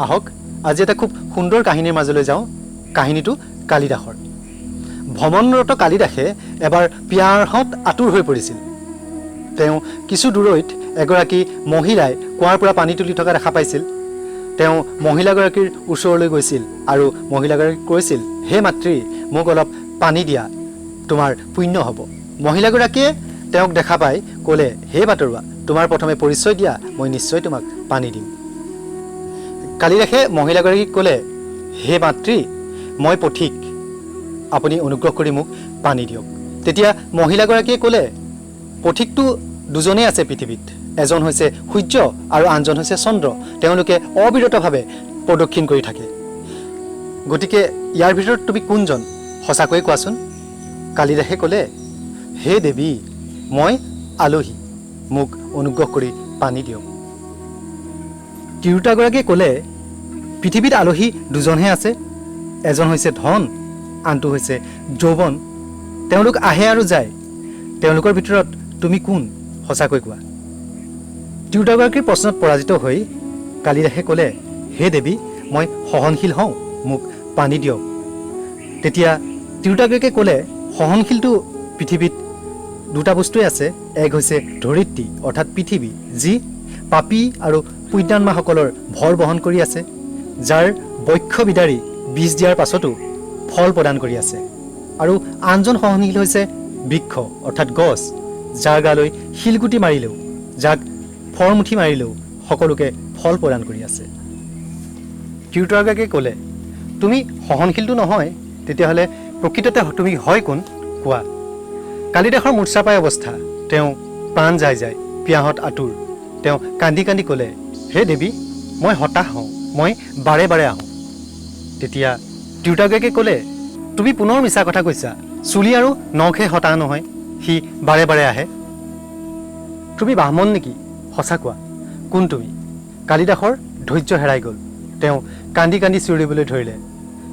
আহক আজি এটা খুব সুন্দৰ কাহিনীৰ মাজলৈ যাওঁ কাহিনীটো কালিদাসৰ ভ্ৰমণৰত কালিদাসে এবাৰ পিয়াহত আতুৰ হৈ পৰিছিল তেওঁ কিছু দূৰৈত এগৰাকী মহিলাই কুৱাৰ পৰা পানী তুলি থকা দেখা পাইছিল তেওঁ মহিলাগৰাকীৰ ওচৰলৈ গৈছিল আৰু মহিলাগৰাকীক কৈছিল হে মাতৃ মোক অলপ পানী দিয়া তোমাৰ পুণ্য হ'ব মহিলাগৰাকীয়ে তেওঁক দেখা পাই ক'লে হে বাটৰুৱা তোমাৰ প্ৰথমে পৰিচয় দিয়া মই নিশ্চয় তোমাক পানী দিম কালিদাসে মহিলাগৰাকীক ক'লে হে মাতৃ মই পথিক আপুনি অনুগ্ৰহ কৰি মোক পানী দিয়ক তেতিয়া মহিলাগৰাকীয়ে ক'লে পথিকটো দুজনেই আছে পৃথিৱীত এজন হৈছে সূৰ্য আৰু আনজন হৈছে চন্দ্ৰ তেওঁলোকে অবিৰতভাৱে প্ৰদক্ষিণ কৰি থাকে গতিকে ইয়াৰ ভিতৰত তুমি কোনজন সঁচাকৈ কোৱাচোন কালিদাসে ক'লে হে দেৱী মই আলহী মোক অনুগ্ৰহ কৰি পানী দিয়ক তিৰোতাগৰাকীয়ে ক'লে পৃথিৱীত আলহী দুজনহে আছে এজন হৈছে ধন আনটো হৈছে যৌৱন তেওঁলোক আহে আৰু যায় তেওঁলোকৰ ভিতৰত তুমি কোন সঁচাকৈ কোৱা তিৰোতাগৰাকীৰ প্ৰশ্নত পৰাজিত হৈ কালিদাসে ক'লে হে দেৱী মই সহনশীল হওঁ মোক পানী দিয়ক তেতিয়া তিৰোতাগৰাকীয়ে ক'লে সহনশীলটো পৃথিৱীত দুটা বস্তুৱে আছে এক হৈছে ধৰিত্ৰী অৰ্থাৎ পৃথিৱী যি পাপী আৰু পুণ্যাত্মাসকলৰ ভৰ বহন কৰি আছে যাৰ বক্ষ বিদাৰি বীজ দিয়াৰ পাছতো ফল প্ৰদান কৰি আছে আৰু আনজন সহনশীল হৈছে বৃক্ষ অৰ্থাৎ গছ যাৰ গালৈ শিলগুটি মাৰিলেও যাক ফৰমুঠি মাৰিলেও সকলোকে ফল প্ৰদান কৰি আছে তিৰোতাগৰাকীয়ে ক'লে তুমি সহনশীলটো নহয় তেতিয়াহ'লে প্ৰকৃততে তুমি হয় কোন কোৱা কালিদাসৰ মূৰ্ছা পাই অৱস্থা তেওঁ প্ৰাণ যায় যায় পিয়াহত আতুৰ তেওঁ কান্দি কান্দি ক'লে হে দেৱী মই হতাশ হওঁ মই বাৰে বাৰে আহোঁ তেতিয়া তিৰোতাগৰাকীয়ে ক'লে তুমি পুনৰ মিছা কথা কৈছা চুলি আৰু নখে হতাশ নহয় সি বাৰে বাৰে আহে তুমি ব্ৰাহ্মণ নেকি সঁচা কোৱা কোন তুমি কালিদাসৰ ধৈৰ্য হেৰাই গ'ল তেওঁ কান্দি কান্দি চিঞৰিবলৈ ধৰিলে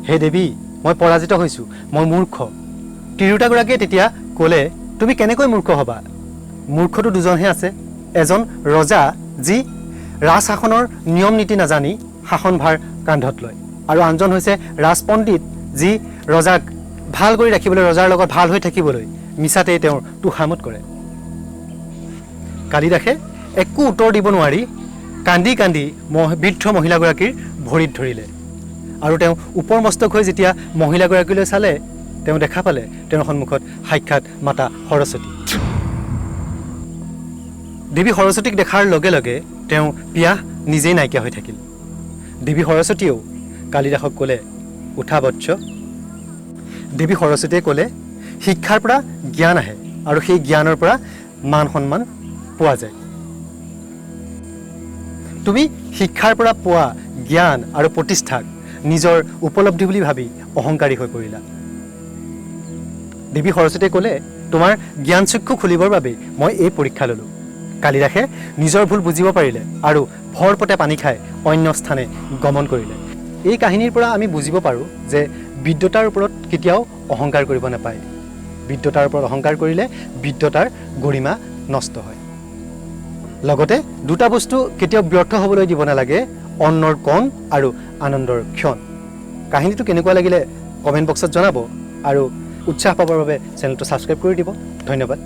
হে দেৱী মই পৰাজিত হৈছোঁ মই মূৰ্খ তিৰোতাগৰাকীয়ে তেতিয়া ক'লে তুমি কেনেকৈ মূৰ্খ হ'বা মূৰ্খটো দুজনহে আছে এজন ৰজা যি ৰাজশাসনৰ নিয়ম নীতি নাজানি শাসনভাৰ কান্ধত লয় আৰু আনজন হৈছে ৰাজপণ্ডিত যি ৰজাক ভাল কৰি ৰাখিবলৈ ৰজাৰ লগত ভাল হৈ থাকিবলৈ মিছাতেই তেওঁৰ তোষামোদ কৰে কালিদাসে একো উত্তৰ দিব নোৱাৰি কান্দি কান্দি বৃদ্ধ মহিলাগৰাকীৰ ভৰিত ধৰিলে আৰু তেওঁ ওপৰমস্তক হৈ যেতিয়া মহিলাগৰাকীলৈ চালে তেওঁ দেখা পালে তেওঁৰ সন্মুখত সাক্ষাৎ মাতা সৰস্বতী দেৱী সৰস্বতীক দেখাৰ লগে লগে তেওঁ পিয়াহ নিজেই নাইকিয়া হৈ থাকিল দেৱী সৰস্বতীয়েও কালিদাসক ক'লে উঠা বৎস দেৱী সৰস্বতীয়ে ক'লে শিক্ষাৰ পৰা জ্ঞান আহে আৰু সেই জ্ঞানৰ পৰা মান সন্মান পোৱা যায় তুমি শিক্ষাৰ পৰা পোৱা জ্ঞান আৰু প্ৰতিষ্ঠাক নিজৰ উপলব্ধি বুলি ভাবি অহংকাৰী হৈ পৰিলা দেৱী সৰস্বতীয়ে ক'লে তোমাৰ জ্ঞান চক্ষু খুলিবৰ বাবে মই এই পৰীক্ষা ল'লোঁ কালিদাসে নিজৰ ভুল বুজিব পাৰিলে আৰু ভৰপতে পানী খাই অন্য স্থানে গমন কৰিলে এই কাহিনীৰ পৰা আমি বুজিব পাৰোঁ যে বিদ্যতাৰ ওপৰত কেতিয়াও অহংকাৰ কৰিব নাপায় বিদ্যতাৰ ওপৰত অহংকাৰ কৰিলে বিদ্যতাৰ গৰিমা নষ্ট হয় লগতে দুটা বস্তু কেতিয়াও ব্যৰ্থ হ'বলৈ দিব নালাগে অন্নৰ কণ আৰু আনন্দৰ ক্ষণ কাহিনীটো কেনেকুৱা লাগিলে কমেণ্ট বক্সত জনাব আৰু উৎসাহ পাবৰ বাবে চেনেলটো ছাবস্ক্ৰাইব কৰি দিব ধন্যবাদ